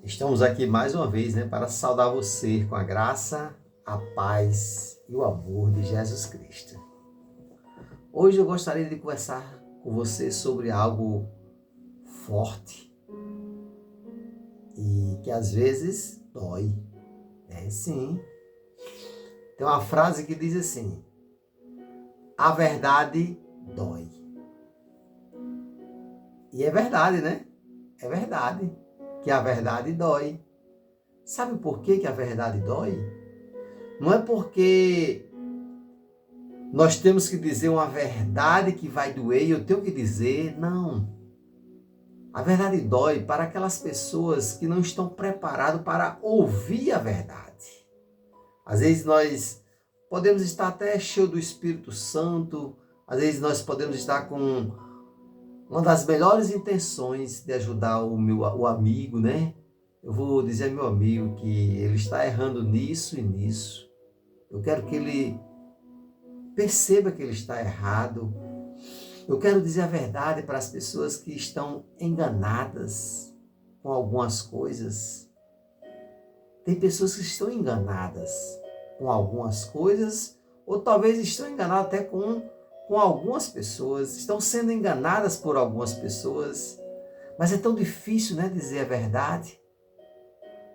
Estamos aqui mais uma vez, para saudar você com a graça, a paz e o amor de Jesus Cristo. Hoje eu gostaria de conversar com você sobre algo forte e que às vezes dói. É sim. Tem uma frase que diz assim: a verdade dói. E é verdade, né? É verdade que a verdade dói. Sabe por que a verdade dói? Não é porque nós temos que dizer uma verdade que vai doer e eu tenho que dizer, não. A verdade dói para aquelas pessoas que não estão preparadas para ouvir a verdade. Às vezes nós podemos estar até cheio do Espírito Santo, às vezes nós podemos estar com uma das melhores intenções de ajudar o amigo, né? Eu vou dizer ao meu amigo que ele está errando nisso e nisso. Eu quero que ele perceba que ele está errado. Eu quero dizer a verdade para as pessoas que estão enganadas com algumas coisas. Tem pessoas que estão enganadas com algumas coisas, ou talvez estão enganadas até com algumas pessoas, estão sendo enganadas por algumas pessoas. Mas é tão difícil, né, dizer a verdade,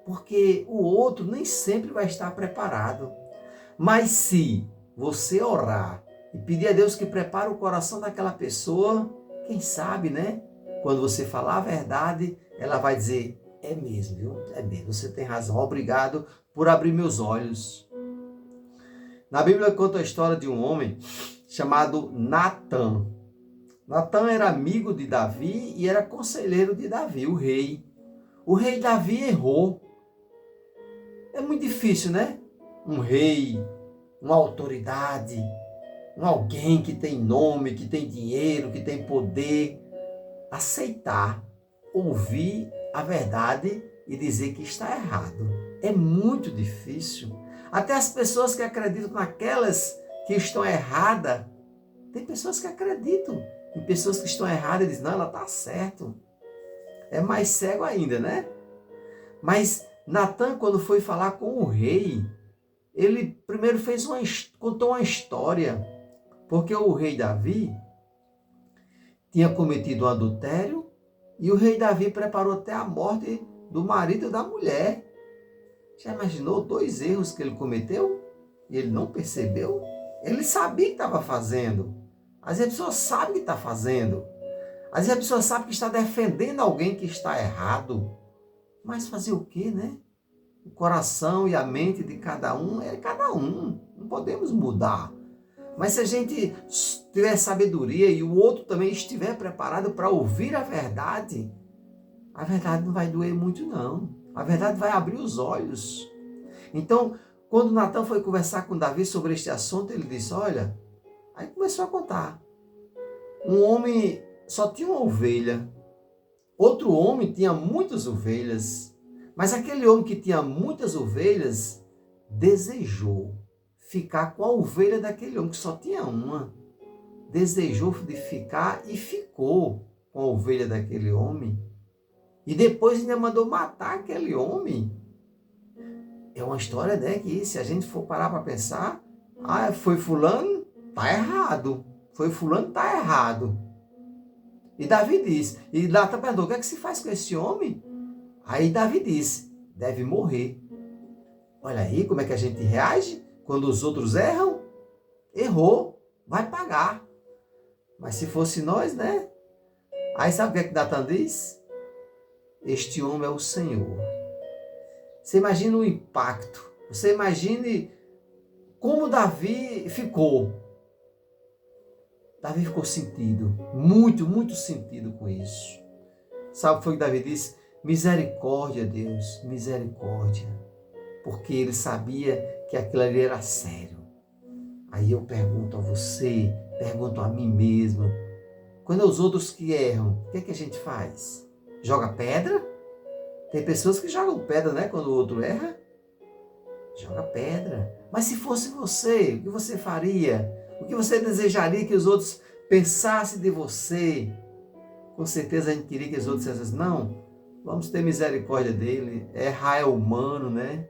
porque o outro nem sempre vai estar preparado. Mas se você orar e pedir a Deus que prepare o coração daquela pessoa, quem sabe, né? Quando você falar a verdade, ela vai dizer, é mesmo, viu? É mesmo, você tem razão. Obrigado por abrir meus olhos. Na Bíblia conta a história de um homem chamado Natã. Natã era amigo de Davi e era conselheiro de Davi, o rei. O rei Davi errou. É muito difícil, né? Um rei, uma autoridade, alguém que tem nome, que tem dinheiro, que tem poder, aceitar, ouvir a verdade e dizer que está errado. É muito difícil. Até as pessoas que acreditam naquelas que estão erradas, tem pessoas que acreditam em pessoas que estão erradas e dizem, não, ela está certo. É mais cego ainda, né? Mas Natã, quando foi falar com o rei, ele primeiro contou uma história, porque o rei Davi tinha cometido um adultério e o rei Davi preparou até a morte do marido e da mulher. Já imaginou 2 erros que ele cometeu e ele não percebeu? Ele sabia que estava fazendo. Às vezes a pessoa sabe que está fazendo. Às vezes a pessoa sabe que está defendendo alguém que está errado. Mas fazer o quê, né? O coração e a mente de cada um é cada um. Não podemos mudar. Mas se a gente tiver sabedoria e o outro também estiver preparado para ouvir a verdade não vai doer muito, não. A verdade vai abrir os olhos. Então, quando Natã foi conversar com Davi sobre este assunto, ele disse, olha, aí começou a contar. Um homem só tinha uma ovelha. Outro homem tinha muitas ovelhas. Mas aquele homem que tinha muitas ovelhas desejou ficar com a ovelha daquele homem que só tinha uma. Desejou de ficar e ficou com a ovelha daquele homem. E depois ainda mandou matar aquele homem. É uma história, né, que se a gente for parar para pensar, foi fulano, tá errado. Foi fulano, tá errado. E Davi disse, e Natã perguntou, o que é que se faz com esse homem? Aí Davi disse, deve morrer. Olha aí como é que a gente reage quando os outros erram. Errou, vai pagar. Mas se fosse nós, né? Aí sabe o que é que Natã diz? Este homem é o Senhor. Você imagina o impacto. Você imagine como Davi ficou. Davi ficou sentido, muito, muito sentido com isso. Sabe o que foi que Davi disse? Misericórdia, Deus, misericórdia. Porque ele sabia que aquilo ali era sério. Aí eu pergunto a você, pergunto a mim mesmo. Quando é os outros que erram, o que é que a gente faz? Joga pedra? Tem pessoas que jogam pedra, né? Quando o outro erra. Joga pedra. Mas se fosse você, o que você faria? O que você desejaria que os outros pensassem de você? Com certeza a gente queria que os outros dissessem, não, vamos ter misericórdia dele. Errar é humano, né?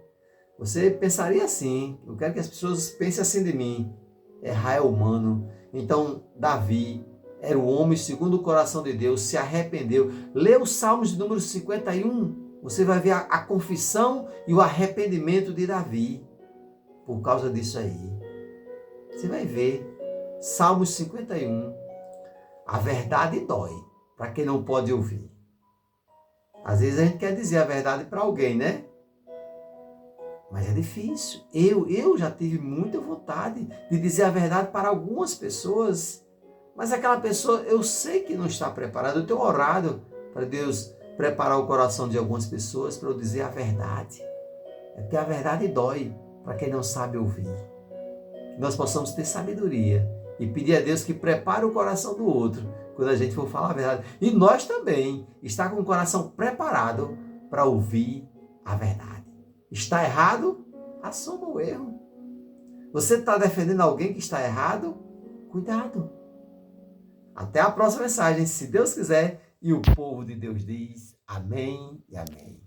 Você pensaria assim, eu quero que as pessoas pensem assim de mim. Errar é humano. Então, Davi era o homem segundo o coração de Deus, se arrependeu. Lê os Salmos de número 51, você vai ver a confissão e o arrependimento de Davi por causa disso aí. Você vai ver, Salmos 51, a verdade dói, para quem não pode ouvir. Às vezes a gente quer dizer a verdade para alguém, né? Mas é difícil. Eu já tive muita vontade de dizer a verdade para algumas pessoas, mas aquela pessoa eu sei que não está preparada. Eu tenho orado para Deus preparar o coração de algumas pessoas para eu dizer a verdade. É porque a verdade dói para quem não sabe ouvir. Que nós possamos ter sabedoria e pedir a Deus que prepare o coração do outro quando a gente for falar a verdade. E nós também estar com o coração preparado para ouvir a verdade. Está errado? Assuma o erro. Você está defendendo alguém que está errado? Cuidado. Até a próxima mensagem, se Deus quiser. E o povo de Deus diz amém e amém.